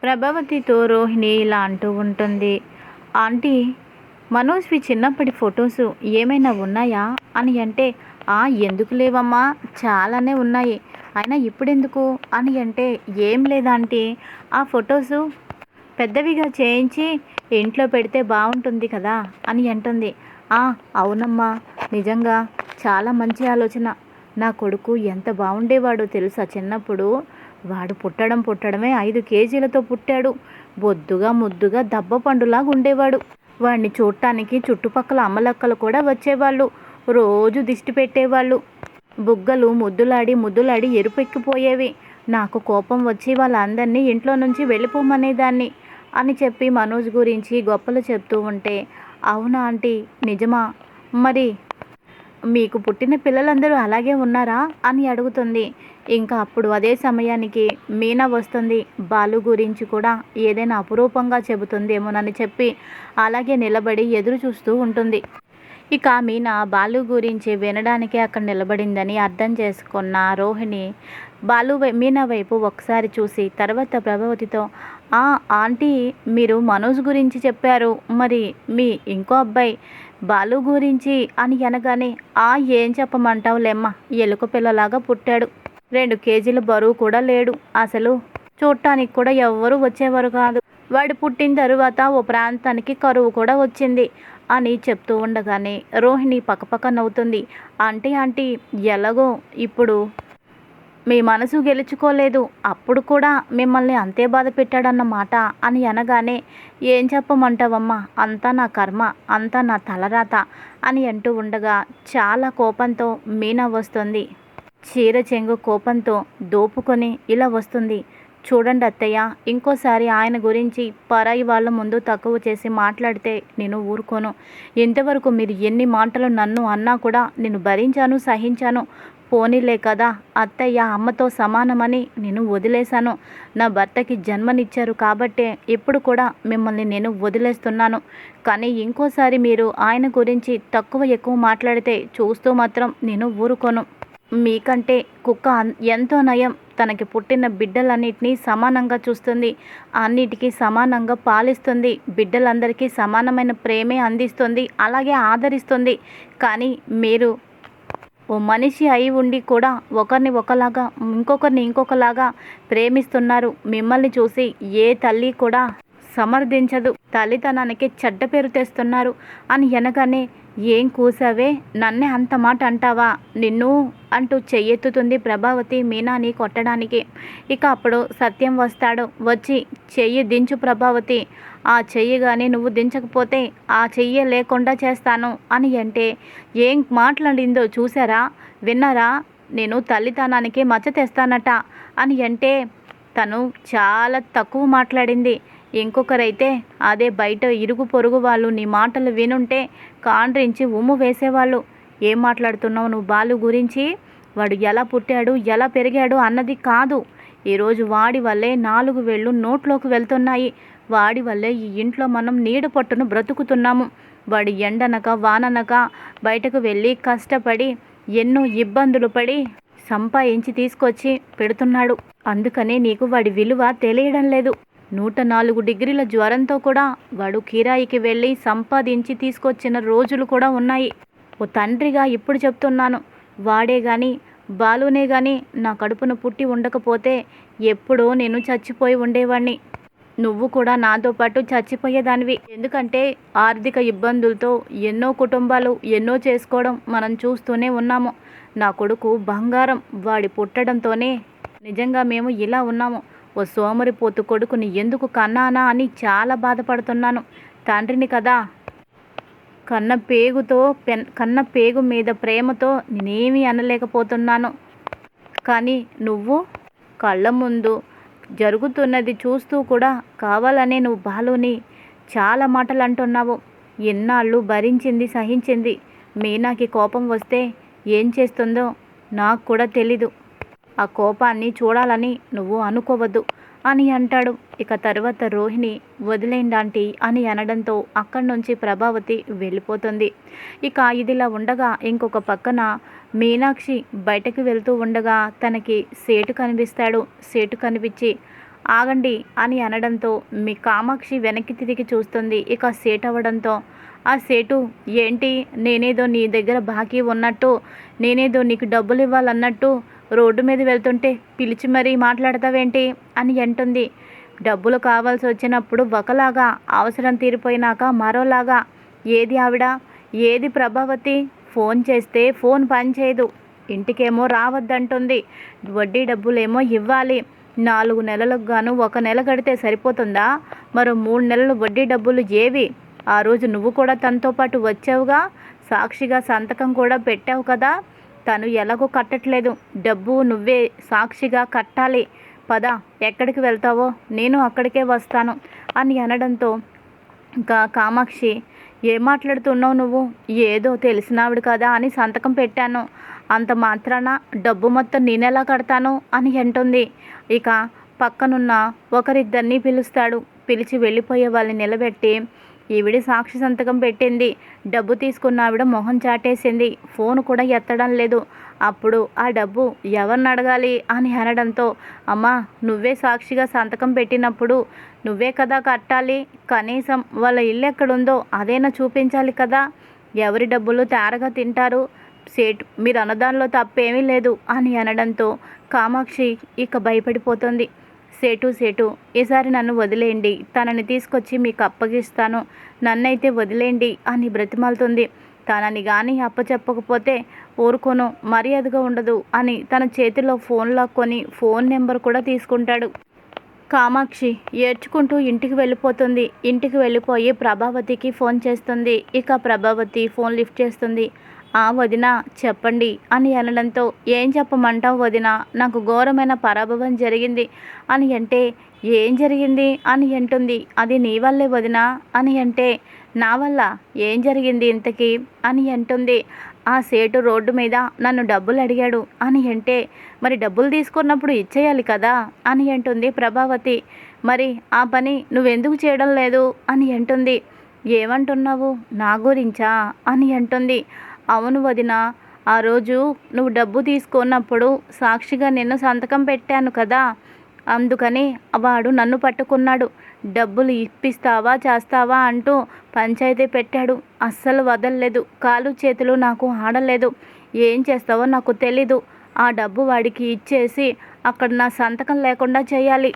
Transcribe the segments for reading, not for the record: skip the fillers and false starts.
ప్రభావతితో రోహిణి ఇలా అంటూ ఉంటుంది. ఆంటీ, మనోజ్వి చిన్నప్పటి ఫొటోస్ ఏమైనా ఉన్నాయా అని అంటే, ఎందుకు లేవమ్మా, చాలానే ఉన్నాయి, అయినా ఇప్పుడెందుకు అని అంటే, ఏం లేదాంటీ, ఆ ఫొటోసు పెద్దవిగా చేయించి ఇంట్లో పెడితే బాగుంటుంది కదా అని అంటుంది. అవునమ్మా, నిజంగా చాలా మంచి ఆలోచన. నా కొడుకు ఎంత బాగుండేవాడో తెలుసా చిన్నప్పుడు. వాడు పుట్టడమే 5 కేజీలతో పుట్టాడు. బొద్దుగా ముద్దుగా దెబ్బ పండులాగా ఉండేవాడు. వాడిని చూడటానికి చుట్టుపక్కల అమ్మలక్కలు కూడా వచ్చేవాళ్ళు. రోజు దిష్టి పెట్టేవాళ్ళు. బుగ్గలు ముద్దులాడి ఎరుపెక్కిపోయేవి. నాకు కోపం వచ్చి వాళ్ళందరినీ ఇంట్లో నుంచి వెళ్ళిపోమనేదాన్ని అని చెప్పి మనోజ్ గురించి గొప్పలు చెప్తూ ఉంటే, అవునా ఆంటీ, నిజమా? మరి మీకు పుట్టిన పిల్లలందరూ అలాగే ఉన్నారా అని అడుగుతుంది. ఇంకా అప్పుడు అదే సమయానికి మీనా వస్తుంది. బాలు గురించి కూడా ఏదైనా అపురూపంగా చెబుతుందేమోనని చెప్పి అలాగే నిలబడి ఎదురు చూస్తూ ఉంటుంది. ఇక మీనా బాలు గురించి వినడానికే అక్కడ నిలబడిందని అర్థం చేసుకున్న రోహిణి మీనా వైపు ఒకసారి చూసి తర్వాత ప్రభావతితో, ఆంటీ, మీరు మనోజ్ గురించి చెప్పారు, మరి మీ ఇంకో అబ్బాయి బాలు గురించి అని అనగానే, ఏం చెప్పమంటావులేమ్మ, ఎలుక పిల్లలాగా పుట్టాడు, 2 కేజీల బరువు కూడా లేడు, అసలు చూడటానికి కూడా ఎవ్వరూ వచ్చేవారు కాదు, వాడు పుట్టిన తరువాత ఓ ప్రాంతానికి కరువు కూడా వచ్చింది అని చెప్తూ ఉండగానే రోహిణి పక్కపక్క నవ్వుతుంది. ఆంటీ, ఎలాగో ఇప్పుడు మీ మనసు గెలుచుకోలేదు, అప్పుడు కూడా మిమ్మల్ని అంతే బాధ పెట్టాడన్నమాట అని అనగానే, ఏం చెప్పమంటావమ్మా, అంతా నా కర్మ, అంతా నా తలరాత అని అంటూ ఉండగా చాలా కోపంతో మీనా వస్తుంది. చీర చెంగు కోపంతో దోపుకొని ఇలా వస్తుంది. చూడండి అత్తయ్య, ఇంకోసారి ఆయన గురించి పరాయి వాళ్ళ ముందు తక్కువ చేసి మాట్లాడితే నేను ఊరుకోను. ఇంతవరకు మీరు ఎన్ని మాటలు నన్ను అన్నా కూడా నేను భరించాను, సహించాను. పోనీలే కదా, అత్తయ్య అమ్మతో సమానమని నేను వదిలేశాను. నా భర్తకి జన్మనిచ్చారు కాబట్టే ఇప్పుడు కూడా మిమ్మల్ని నేను వదిలేస్తున్నాను. కానీ ఇంకోసారి మీరు ఆయన గురించి తక్కువ ఎక్కువ మాట్లాడితే చూస్తూ మాత్రం నేను ఊరుకోను. మీకంటే కుక్క ఎంతో నయం, తనకి పుట్టిన బిడ్డలన్నిటినీ సమానంగా చూస్తుంది, అన్నిటికీ సమానంగా పాలిస్తుంది, బిడ్డలందరికీ సమానమైన ప్రేమే అందిస్తుంది, అలాగే ఆదరిస్తుంది. కానీ మీరు ఓ మనిషి అయి ఉండి కూడా ఒకరిని ఒకలాగా ఇంకొకరిని ఇంకొకలాగా ప్రేమిస్తున్నారు. మిమ్మల్ని చూసి ఏ తల్లి కూడా సమర్థించదు, తల్లితనానికి చెడ్డ పేరు తెస్తున్నారు అని అనగానే, ఏం కూసావే, నన్నే అంత మాట అంటావా, నిన్ను అంటూ చెయ్యెత్తుతుంది ప్రభావతి మీనాని కొట్టడానికి. ఇక అప్పుడు సత్యం వస్తాడు. వచ్చి, చెయ్యి దించు ప్రభావతి, ఆ చెయ్యి కానీ నువ్వు దించకపోతే ఆ చెయ్యి లేకుండా చేస్తాను అని అంటే, ఏం మాట్లాడిందో చూసారా, విన్నారా, నేను తల్లితనానికి మచ్చ తెస్తానట అని అంటే, తను చాలా తక్కువ మాట్లాడింది. ఇంకొకరైతే అదే బయట ఇరుగు పొరుగు వాళ్ళు నీ మాటలు వినుంటే కాండ్రించి ఉమ్ము వేసేవాళ్ళు. ఏం మాట్లాడుతున్నావు నువ్వు బాలు గురించి? వాడు ఎలా పుట్టాడు, ఎలా పెరిగాడు అన్నది కాదు. ఈరోజు వాడి వల్లే 4 వేళ్ళు నోట్లోకి వెళ్తున్నాయి. వాడి వల్లే ఈ ఇంట్లో మనం నీడ పట్టును బ్రతుకుతున్నాము. వాడి ఎండనక వాననక బయటకు వెళ్ళి కష్టపడి ఎన్నో ఇబ్బందులు పడి సంపాదించి తీసుకొచ్చి పెడుతున్నాడు. అందుకనే నీకు వాడి విలువ తెలియడం లేదు. 104 డిగ్రీల జ్వరంతో కూడా వాడు కిరాయికి వెళ్ళి సంపాదించి తీసుకొచ్చిన రోజులు కూడా ఉన్నాయి. ఓ తండ్రిగా ఇప్పుడు చెప్తున్నాను, వాడే కానీ బాలునే కానీ నా కడుపున పుట్టి ఉండకపోతే ఎప్పుడో నేను చచ్చిపోయి ఉండేవాడిని. నువ్వు కూడా నాతో పాటు చచ్చిపోయేదానివి. ఎందుకంటే ఆర్థిక ఇబ్బందులతో ఎన్నో కుటుంబాలు ఎన్నో చేసుకోవడం మనం చూస్తూనే ఉన్నాము. నా కొడుకు బంగారం, వాడి పుట్టడంతోనే నిజంగా మేము ఇలా ఉన్నాము. ఓ సోమరిపోతు కొడుకుని ఎందుకు కన్నానా అని చాలా బాధపడుతున్నాను. తండ్రిని కదా, కన్న పేగు మీద ప్రేమతో నేనేమీ అనలేకపోతున్నాను. కానీ నువ్వు కళ్ళ ముందు జరుగుతున్నది చూస్తూ కూడా కావాలనే నువ్వు బాలుని చాలా మాటలు అంటున్నావు. ఎన్నాళ్ళు భరించింది, సహించింది. మీనాకి కోపం వస్తే ఏం చేస్తుందో నాకు కూడా తెలీదు. ఆ కోపాన్ని చూడాలని నువ్వు అనుకోవద్దు అని అంటాడు. ఇక తర్వాత రోహిణి, వదిలేండి ఆంటీ అని అనడంతో అక్కడి నుంచి ప్రభావతి వెళ్ళిపోతుంది. ఇక ఇదిలా ఉండగా ఇంకొక పక్కన మీనాక్షి బయటకు వెళ్తూ ఉండగా తనకి సేటు కనిపిస్తాడు. సేటు కనిపించి, ఆగండి అని అనడంతో మీ కామాక్షి వెనక్కి తిరిగి చూస్తుంది. ఇక సేటు అవ్వడంతో ఆ సేటు ఏంటి నేనేదో నీ దగ్గర బాకీ ఉన్నట్టు, నేనేదో నీకు డబ్బులు ఇవ్వాలన్నట్టు రోడ్డు మీద వెళ్తుంటే పిలిచి మరీ మాట్లాడతావేంటి అని అంటుంది. డబ్బులు కావాల్సి వచ్చినప్పుడు ఒకలాగా, అవసరం తీరిపోయినాక మరోలాగా. ఏది ఆవిడ, ఏది ప్రభావతి? ఫోన్ చేస్తే ఫోన్ పనిచేయదు, ఇంటికేమో రావద్దంటుంది, వడ్డీ డబ్బులేమో ఇవ్వాలి. 4 నెలలకు గాను 1 నెల కడితే సరిపోతుందా? మరో 3 నెలలు వడ్డీ డబ్బులు ఏవి? ఆ రోజు నువ్వు కూడా తనతో పాటు వచ్చావుగా, సాక్షిగా సంతకం కూడా పెట్టావు కదా. తను ఎలాగో కట్టట్లేదు, డబ్బు నువ్వే సాక్షిగా కట్టాలి. పద, ఎక్కడికి వెళ్తావో నేను అక్కడికే వస్తాను అని అనడంతో ఇంకా కామాక్షి, ఏం మాట్లాడుతున్నావు నువ్వు? ఏదో తెలిసినావిడ కదా అని సంతకం పెట్టాను, అంత మాత్రాన డబ్బు మొత్తం నేనెలా కడతాను అని అంటుంది. ఇక పక్కనున్న ఒకరిద్దరిని పిలుస్తాడు. పిలిచి వెళ్ళిపోయే వాళ్ళని నిలబెట్టి, ఈవిడ సాక్షి సంతకం పెట్టింది, డబ్బు తీసుకున్న ఆవిడ మొహం చాటేసింది, ఫోన్ కూడా ఎత్తడం లేదు, అప్పుడు ఆ డబ్బు ఎవరిని అడగాలి అని అనడంతో, అమ్మా నువ్వే సాక్షిగా సంతకం పెట్టినప్పుడు నువ్వే కదా కట్టాలి, కనీసం వాళ్ళ ఇల్లు ఎక్కడుందో అదైనా చూపించాలి కదా. ఎవరి డబ్బులు తేరగా తింటారు, సేటు మీరు అన్నదానిలో తప్పేమీ లేదు అని అనడంతో కామాక్షి ఇక భయపడిపోతుంది. సేటు ఈసారి నన్ను వదిలేయండి, తనని తీసుకొచ్చి మీకు అప్పగిస్తాను, నన్నైతే వదిలేయండి అని బ్రతిమాలుతుంది. తనని కానీ అప్పచెప్పకపోతే ఊరుకోను, మర్యాదగా ఉండదు అని తన చేతిలో ఫోన్ లాక్కొని ఫోన్ నెంబర్ కూడా తీసుకుంటాడు. కామాక్షి ఏడ్చుకుంటూ ఇంటికి వెళ్ళిపోతుంది. ఇంటికి వెళ్ళిపోయి ప్రభావతికి ఫోన్ చేస్తుంది. ఇక ప్రభావతి ఫోన్ లిఫ్ట్ చేస్తుంది. ఆ వదిన చెప్పండి అని అనడంతో, ఏం చెప్పమంటావు వదిన, నాకు ఘోరమైన పరాభవం జరిగింది అని అంటే, ఏం జరిగింది అని అంటుంది. అది నీ వల్లే వదిన అని అంటే, నా వల్ల ఏం జరిగింది ఇంతకీ అని అంటుంది. ఆ సేటు రోడ్డు మీద నన్ను డబ్బులు అడిగాడు అని అంటే, మరి డబ్బులు తీసుకున్నప్పుడు ఇచ్చేయాలి కదా అని అంటుంది ప్రభావతి. మరి ఆ పని నువ్వెందుకు చేయడం లేదు అని అంటుంది. ఏమంటున్నావు, నా గురించా అని అంటుంది. అవును వదిన, ఆ రోజు నువ్వు డబ్బు తీసుకున్నప్పుడు సాక్షిగా నిన్ను సంతకం పెట్టాను కదా, అందుకని వాడు నన్ను పట్టుకున్నాడు. డబ్బులు ఇప్పిస్తావా చేస్తావా అంటూ పంచాయతీ పెట్టాడు. అస్సలు వదలలేదు, కాలు చేతులు నాకు ఆడలేదు. ఏం చేస్తావో నాకు తెలీదు. ఆ డబ్బు వాడికి ఇచ్చేసి అక్కడ నా సంతకం లేకుండా చేయాలి.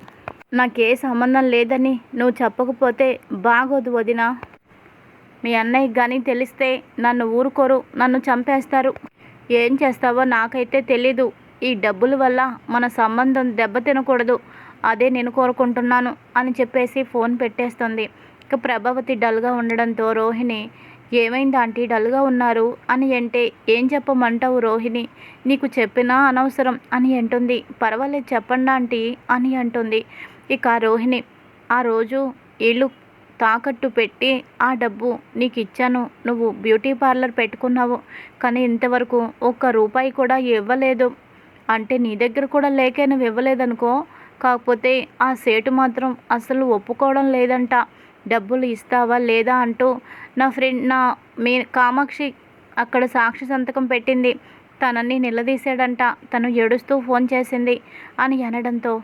నాకే సంబంధం లేదని నువ్వు చెప్పకపోతే బాగోదు వదిన. మీ అన్నయ్యకి కానీ తెలిస్తే నన్ను ఊరుకోరు, నన్ను చంపేస్తారు. ఏం చేస్తావో నాకైతే తెలీదు. ఈ డబ్బుల వల్ల మన సంబంధం దెబ్బతినకూడదు, అదే నేను కోరుకుంటున్నాను అని చెప్పేసి ఫోన్ పెట్టేస్తుంది. ఇక ప్రభావతి డల్గా ఉండడంతో రోహిణి, ఏమైంది ఆంటీ డల్గా ఉన్నారు అని అంటే, ఏం చెప్పమంటావు రోహిణి, నీకు చెప్పినా అనవసరం అని అంటుంది. పర్వాలేదు చెప్పండి ఆంటీ అని అంటుంది. ఇక రోహిణి, ఆ రోజు ఇల్లు తాకట్టు పెట్టి ఆ డబ్బు నీకు ఇచ్చాను, నువ్వు బ్యూటీ పార్లర్ పెట్టుకున్నావు, కానీ ఇంతవరకు ₹1 కూడా ఇవ్వలేదు. అంటే నీ దగ్గర కూడా లేకే నువ్వు ఇవ్వలేదనుకో, కాకపోతే ఆ సేటు మాత్రం అసలు ఒప్పుకోవడం లేదంట. డబ్బులు ఇస్తావా లేదా అంటూ మీ కామాక్షి అక్కడ సాక్షి సంతకం పెట్టింది, తనని నిలదీశాడంట. తను ఏడుస్తూ ఫోన్ చేసింది అని అనడంతో,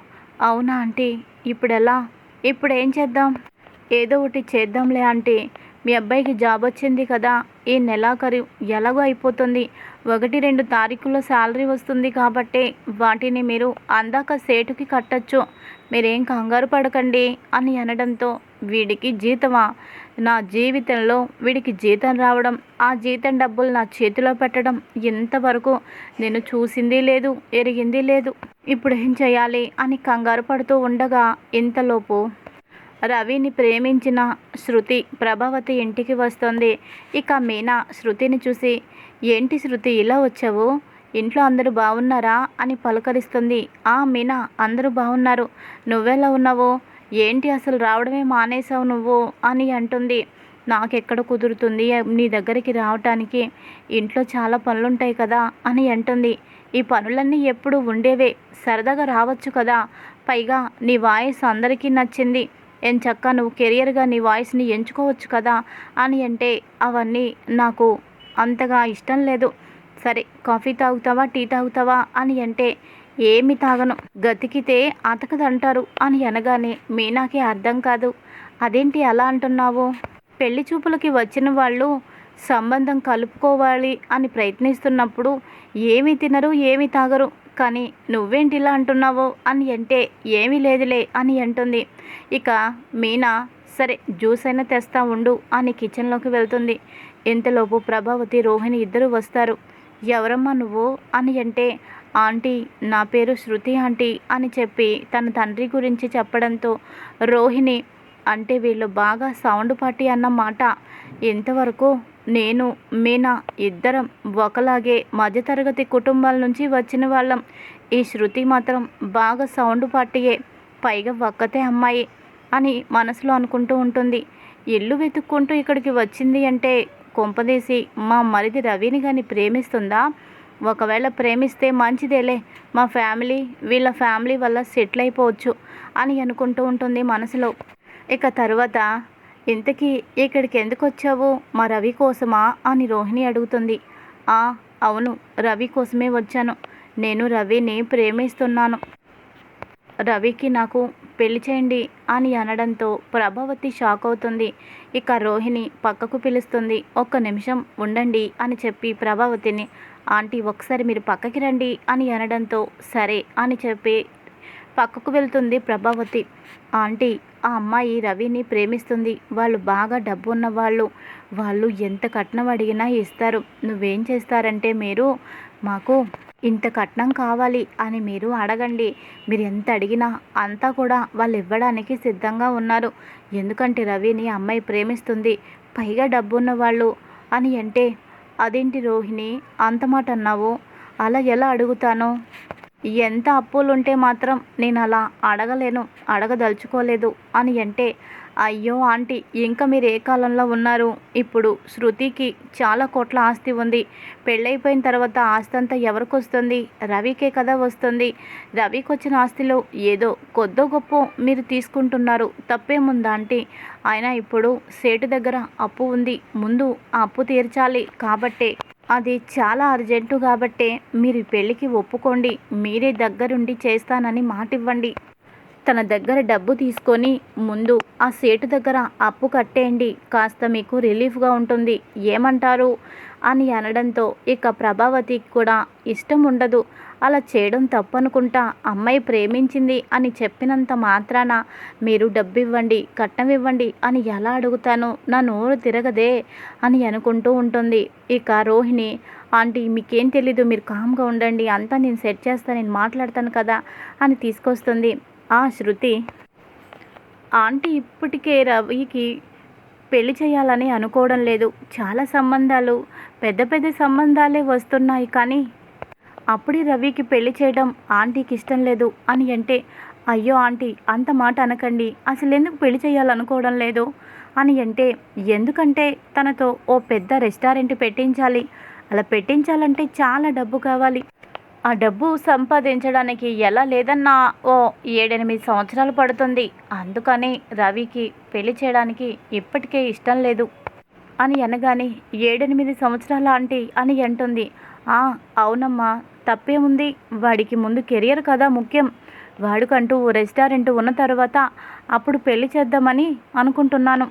అవునా ఆంటీ, ఇప్పుడెలా, ఇప్పుడు ఏం చేద్దాం? ఏదో ఒకటి చేద్దాంలే ఆంటీ, మీ అబ్బాయికి జాబ్ వచ్చింది కదా, ఈ నెలాఖరు ఎలాగో అయిపోతుంది, 1-2 తారీఖుల్లో శాలరీ వస్తుంది కాబట్టి వాటిని మీరు అందాక సేటుకి కట్టచ్చు, మీరేం కంగారు పడకండి అని అనడంతో, వీడికి జీతమా? నా జీవితంలో వీడికి జీతం రావడం, ఆ జీతం డబ్బులు నా చేతిలో పెట్టడం ఇంతవరకు నేను చూసింది లేదు, ఎరిగింది లేదు. ఇప్పుడు ఏం చేయాలి అని కంగారు పడుతూ ఉండగా ఇంతలోపు రవిని ప్రేమించిన శృతి ప్రభావతి ఇంటికి వస్తుంది. ఇక మీనా శృతిని చూసి, ఏంటి శృతి ఇలా వచ్చావు, ఇంట్లో అందరూ బాగున్నారా అని పలకరిస్తుంది. ఆ మీనా, అందరూ బాగున్నారు, నువ్వెలా ఉన్నావు, ఏంటి అసలు రావడమే మానేసావు నువ్వు అని అంటుంది. నాకెక్కడ కుదురుతుంది నీ దగ్గరికి రావటానికి, ఇంట్లో చాలా పనులుంటాయి కదా అని అంటుంది. ఈ పనులన్నీ ఎప్పుడు ఉండేవే, సరదాగా రావచ్చు కదా, పైగా నీ వాయిస్ అందరికీ నచ్చింది, ఎంచక్కా నువ్వు కెరియర్గా నీ వాయిస్ని ఎంచుకోవచ్చు కదా అని అంటే, అవన్నీ నాకు అంతగా ఇష్టం లేదు. సరే కాఫీ తాగుతావా టీ తాగుతావా అని అంటే, ఏమి తాగను, గతికితే అతకదంటారు అని అనగానే మీనాకి అర్థం కాదు. అదేంటి అలా అంటున్నావు? పెళ్లి చూపులకి వచ్చిన వాళ్ళు సంబంధం కలుపుకోవాలి అని ప్రయత్నిస్తున్నప్పుడు ఏమి తినరు, ఏమి తాగరు, కానీ నువ్వేంటి ఇలా అంటున్నావు అని అంటే ఏమీ లేదులే అని అంటుంది. ఇక మీనా సరే జ్యూస్ అయినా తెస్తా ఉండు అని కిచెన్లోకి వెళ్తుంది. ఇంతలోపు ప్రభావతి, రోహిణి ఇద్దరు వస్తారు. ఎవరమ్మా నువ్వు అని అంటే, ఆంటీ నా పేరు శృతి ఆంటీ అని చెప్పి తన తండ్రి గురించి చెప్పడంతో రోహిణి, అంటే వీళ్ళు బాగా సౌండ్ పార్టీ అన్నమాట. ఇంతవరకు నేను మీనా ఇద్దరం ఒకలాగే మధ్యతరగతి కుటుంబాల నుంచి వచ్చిన వాళ్ళం. ఈ శృతి మాత్రం బాగా సౌండ్ పార్టీయే, పైగా ఒక్కతే అమ్మాయి అని మనసులో అనుకుంటూ ఉంటుంది. ఇల్లు వెతుక్కుంటూ ఇక్కడికి వచ్చింది అంటే కొంపదీసి మా మరిది రవిని కానీ ప్రేమిస్తుందా? ఒకవేళ ప్రేమిస్తే మంచిదేలే, మా ఫ్యామిలీ వీళ్ళ ఫ్యామిలీ వల్ల సెటిల్ అయిపోవచ్చు అని అనుకుంటూ ఉంటుంది మనసులో. ఇక తర్వాత, ఇంతకీ ఇక్కడికి ఎందుకు వచ్చావు? మా రవి కోసమా అని రోహిణి అడుగుతుంది. అవును, రవి కోసమే వచ్చాను. నేను రవిని ప్రేమిస్తున్నాను. రవికి నాకు పెళ్లి చేయండి అని అనడంతో ప్రభావతి షాక్ అవుతుంది. ఇక రోహిణి పక్కకు పిలుస్తుంది. ఒక్క నిమిషం ఉండండి అని చెప్పి ప్రభావతిని, ఆంటీ ఒకసారి మీరు పక్కకి రండి అని అనడంతో సరే అని చెప్పి పక్కకు వెళ్తుంది ప్రభావతి. ఆంటీ, ఆ అమ్మాయి రవిని ప్రేమిస్తుంది. వాళ్ళు బాగా డబ్బు ఉన్నవాళ్ళు, వాళ్ళు ఎంత కట్నం అడిగినా ఇస్తారు. నువ్వేం చేస్తారంటే మీరు మాకు ఇంత కట్నం కావాలి అని మీరు అడగండి. మీరు ఎంత అడిగినా అంతా కూడా వాళ్ళు ఇవ్వడానికి సిద్ధంగా ఉన్నారు. ఎందుకంటే రవిని అమ్మాయి ప్రేమిస్తుంది, పైగా డబ్బు ఉన్నవాళ్ళు అని అంటే, అదేంటి రోహిణి అంత మాట అన్నావు? అలా ఎలా అడుగుతాను? ఎంత అప్పులుంటే మాత్రం నేను అలా అడగలేను, అడగదలుచుకోలేదు అని అంటే, అయ్యో ఆంటీ, ఇంకా మీరు ఏ కాలంలో ఉన్నారు? ఇప్పుడు శృతికి చాలా కోట్ల ఆస్తి ఉంది. పెళ్ళైపోయిన తర్వాత ఆస్తి అంతా ఎవరికి వస్తుంది? రవికే కదా వస్తుంది. రవికి వచ్చిన ఆస్తిలో ఏదో కొద్దో గొప్ప మీరు తీసుకుంటున్నారు, తప్పేముందా ఆంటీ? అయినా ఇప్పుడు సేటు దగ్గర అప్పు ఉంది, ముందు ఆ అప్పు తీర్చాలి. కాబట్టే అది చాలా అర్జెంటు కాబట్టే మీరు పెళ్ళికి ఒప్పుకోండి. మీరే దగ్గరుండి చేస్తానని మాటివ్వండి. తన దగ్గర డబ్బు తీసుకొని ముందు ఆ సేటు దగ్గర అప్పు కట్టేయండి, కాస్త మీకు రిలీఫ్గా ఉంటుంది. ఏమంటారు అని అనడంతో ఇక ప్రభావతికి కూడా ఇష్టం ఉండదు. అలా చేయడం తప్పనుకుంటా. అమ్మాయి ప్రేమించింది అని చెప్పినంత మాత్రాన మీరు డబ్బు ఇవ్వండి, కట్నం ఇవ్వండి అని ఎలా అడుగుతాను? నా నోరు తిరగదే అని అనుకుంటూ ఉంటుంది. ఇక రోహిణి, ఆంటీ మీకేం తెలీదు, మీరు కామ్గా ఉండండి, అంతా నేను సెట్ చేస్తాను, నేను మాట్లాడతాను కదా అని తీసుకొస్తుంది. శృతి, ఆంటీ ఇప్పటికే రవికి పెళ్లి చేయాలని అనుకోవడం లేదు. చాలా సంబంధాలు, పెద్ద పెద్ద సంబంధాలే వస్తున్నాయి, కానీ అప్పుడే రవికి పెళ్లి చేయడం ఆంటీకి ఇష్టం లేదు అని అంటే, అయ్యో ఆంటీ అంత మాట అనకండి, అసలు ఎందుకు పెళ్లి చేయాలనుకోవడం లేదు అని అంటే, ఎందుకంటే తనతో ఓ పెద్ద రెస్టారెంట్ పెట్టించాలి. అలా పెట్టించాలంటే చాలా డబ్బు కావాలి. ఆ డబ్బు సంపాదించడానికి ఎలా లేదన్నా ఓ 7-8 సంవత్సరాలు పడుతుంది. అందుకని రవికి పెళ్లి చేయడానికి ఇప్పటికే ఇష్టం లేదు అని అనగానే, 7-8 సంవత్సరాల ఆంటీ అని అంటుంది. అవునమ్మా, తప్పేముంది? వాడికి ముందు కెరియర్ కదా ముఖ్యం. వాడికంటూ రెస్టారెంట్ ఉన్న తర్వాత అప్పుడు పెళ్లి చేద్దామని అనుకుంటున్నాను.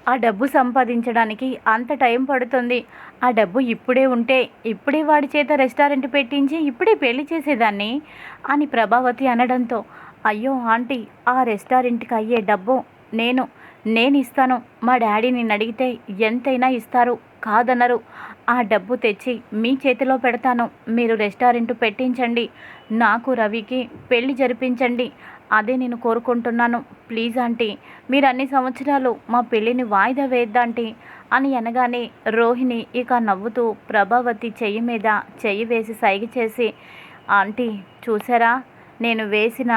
ఆ డబ్బు సంపాదించడానికి అంత టైం పడుతుంది. ఆ డబ్బు ఇప్పుడే ఉంటే ఇప్పుడే వాడి చేత రెస్టారెంట్ పెట్టించి ఇప్పుడే పెళ్లి చేసేదాన్ని అని ప్రభావతి అనడంతో, అయ్యో ఆంటీ, ఆ రెస్టారెంట్కి అయ్యే డబ్బు నేను ఇస్తాను. మా డాడీని అడిగితే ఎంతైనా ఇస్తారు, కాదనరు. ఆ డబ్బు తెచ్చి మీ చేతిలో పెడతాను. మీరు రెస్టారెంట్ పెట్టించండి, నాకు రవికి పెళ్లి జరిపించండి. అదే నేను కోరుకుంటున్నాను. ప్లీజ్ ఆంటీ, మీరు అన్ని సంవత్సరాలు మా పెళ్ళిని వాయిదా వేద్దాంటీ అని అనగానే రోహిణి ఇక నవ్వుతూ ప్రభావతి చెయ్యి మీద చెయ్యి వేసి సైగ చేసి, ఆంటీ చూసారా, నేను వేసిన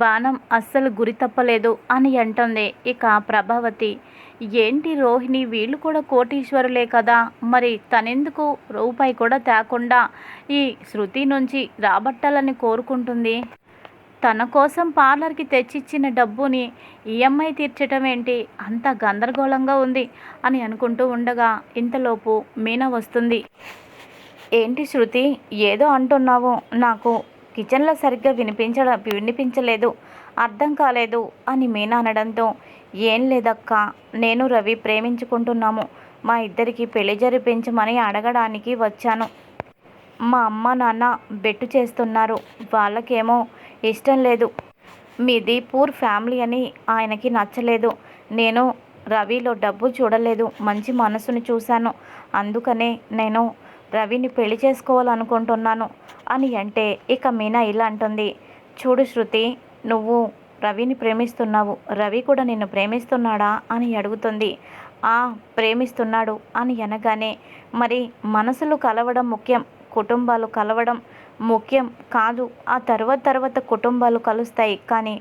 బాణం అస్సలు గురి తప్పలేదు అని అంటుంది. ఇక ప్రభావతి, ఏంటి రోహిణి, వీళ్ళు కూడా కోటీశ్వరులే కదా, మరి తనెందుకు రూపాయి కూడా తేకుండా ఈ శృతి నుంచి రాబట్టాలని కోరుకుంటుంది? తన కోసం పార్లర్కి తెచ్చిచ్చిన డబ్బుని ఈఎంఐ తీర్చటం ఏంటి? అంత గందరగోళంగా ఉంది అని అనుకుంటూ ఉండగా ఇంతలోపు మీనా వస్తుంది. ఏంటి శృతి, ఏదో అంటున్నావు, నాకు కిచెన్లో సరిగ్గా వినిపించలేదు, అర్థం కాలేదు అని మీనా అనడంతో, ఏం లేదక్క, నేను రవి ప్రేమించుకుంటున్నాము, మా ఇద్దరికి పెళ్లి జరిపించమని అడగడానికి వచ్చాను. మా అమ్మ నాన్న బెట్టు చేస్తున్నారు, వాళ్ళకేమో ఇష్టం లేదు. మీది పూర్ ఫ్యామిలీ అని ఆయనకి నచ్చలేదు. నేను రవిలో డబ్బు చూడలేదు, మంచి మనసును చూశాను. అందుకనే నేను రవిని పెళ్లి చేసుకోవాలనుకుంటున్నాను అని అంటే, ఇక మీనా ఇలా అంటుంది, చూడు శృతి, నువ్వు రవిని ప్రేమిస్తున్నావు, రవి కూడా నిన్ను ప్రేమిస్తున్నాడా అని అడుగుతుంది. ప్రేమిస్తున్నాడు అని అనగానే, మరి మనసులు కలవడం ముఖ్యం, కుటుంబాలు కలవడం ముఖ్యం కాదు. ఆ తర్వాత కుటుంబాలు కలుస్తాయి, కానీ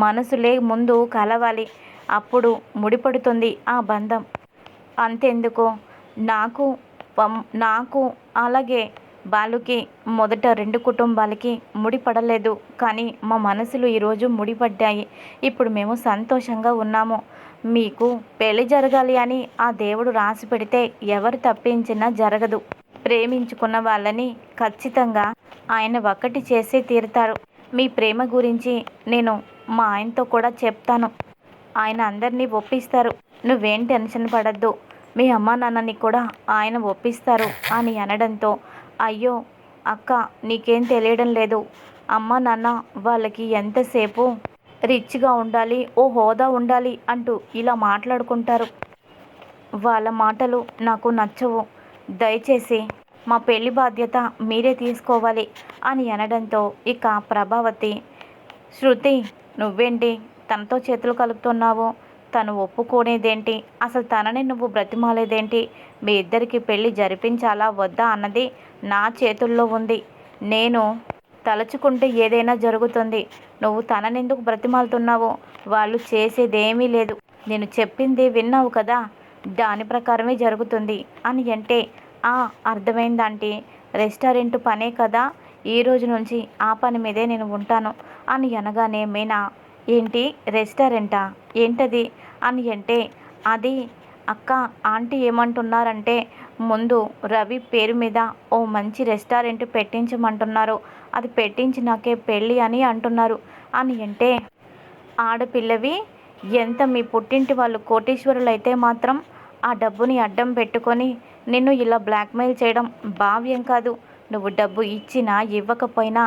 మనసులే ముందు కలవాలి, అప్పుడు ముడిపడుతుంది ఆ బంధం. అంతెందుకు, నాకు అలాగే బాలుకి మొదట 2 కుటుంబాలకి ముడిపడలేదు, కానీ మా మనసులు ఈరోజు ముడిపడ్డాయి. ఇప్పుడు మేము సంతోషంగా ఉన్నాము. మీకు పెళ్లి జరగాలి అని ఆ దేవుడు రాసి పెడితే ఎవరు తప్పించినా జరగదు. ప్రేమించుకున్న వాళ్ళని ఖచ్చితంగా ఆయన ఒక్కటి చేసే తీరుతారు. మీ ప్రేమ గురించి నేను మా ఆయనతో కూడా చెప్తాను, ఆయన అందరినీ ఒప్పిస్తారు. నువ్వేం టెన్షన్ పడద్దు, మీ అమ్మా నాన్నని కూడా ఆయన ఒప్పిస్తారు అని అనడంతో, అయ్యో అక్క, నీకేం తెలియడం లేదు, అమ్మా నాన్న వాళ్ళకి ఎంతసేపు రిచ్గా ఉండాలి, ఓ హోదా ఉండాలి అంటూ ఇలా మాట్లాడుకుంటారు. వాళ్ళ మాటలు నాకు నచ్చవు, దయచేసి మా పెళ్లి బాధ్యత మీరే తీసుకోవాలి అని అనడంతో, ఇక ప్రభావతి, శృతి, నువ్వేంటి తనతో చేతులు కలుపుతున్నావు, తను ఒప్పుకోనేదేంటి, అసలు తనని నువ్వు బ్రతిమాలేదేంటి, మీ ఇద్దరికి పెళ్లి జరిపించాలా వద్దా అన్నది నా చేతుల్లో ఉంది, నేను తలుచుకుంటే ఏదైనా జరుగుతుంది, నువ్వు తననెందుకు బ్రతిమాలుతున్నావు, వాళ్ళు చేసేదేమీ లేదు, నేను చెప్పింది విన్నావు కదా, దాని ప్రకారమే జరుగుతుంది అని అంటే, అర్థమైందంటే, రెస్టారెంట్ పనే కదా, ఈ రోజు నుంచి ఆ పని మీదే నేను ఉంటాను అని అనగానే మీనా, ఏంటి రెస్టారెంటా, ఏంటది అని అంటే, అది అక్క, ఆంటీ ఏమంటున్నారంటే, ముందు రవి పేరు మీద ఓ మంచి రెస్టారెంట్ పెట్టించమంటున్నారు, అది పెట్టించినాకే పెళ్ళి అని అంటున్నారు అని అంటే, ఆడపిల్లవి, ఎంత మీ పుట్టింటి వాళ్ళు కోటీశ్వరులు అయితే మాత్రం ఆ డబ్బుని అడ్డం పెట్టుకొని నిన్ను ఇలా బ్లాక్మెయిల్ చేయడం భావ్యం కాదు. నువ్వు డబ్బు ఇచ్చినా ఇవ్వకపోయినా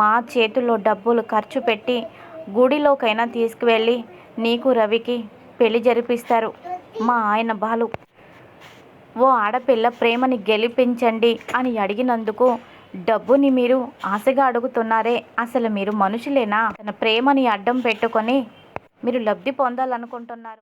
మా చేతుల్లో డబ్బులు ఖర్చు పెట్టి గుడిలోకైనా తీసుకువెళ్ళి నీకు రవికి పెళ్లి జరిపిస్తారు మా ఆయన బాలు. ఓ ఆడపిల్ల ప్రేమని గెలిపించండి అని అడిగినందుకు డబ్బుని మీరు ఆశగా అడుగుతున్నారే, అసలు మీరు మనుషులేనా? తన ప్రేమని అడ్డం పెట్టుకొని మీరు లబ్ధి పొందాలనుకుంటున్నారు.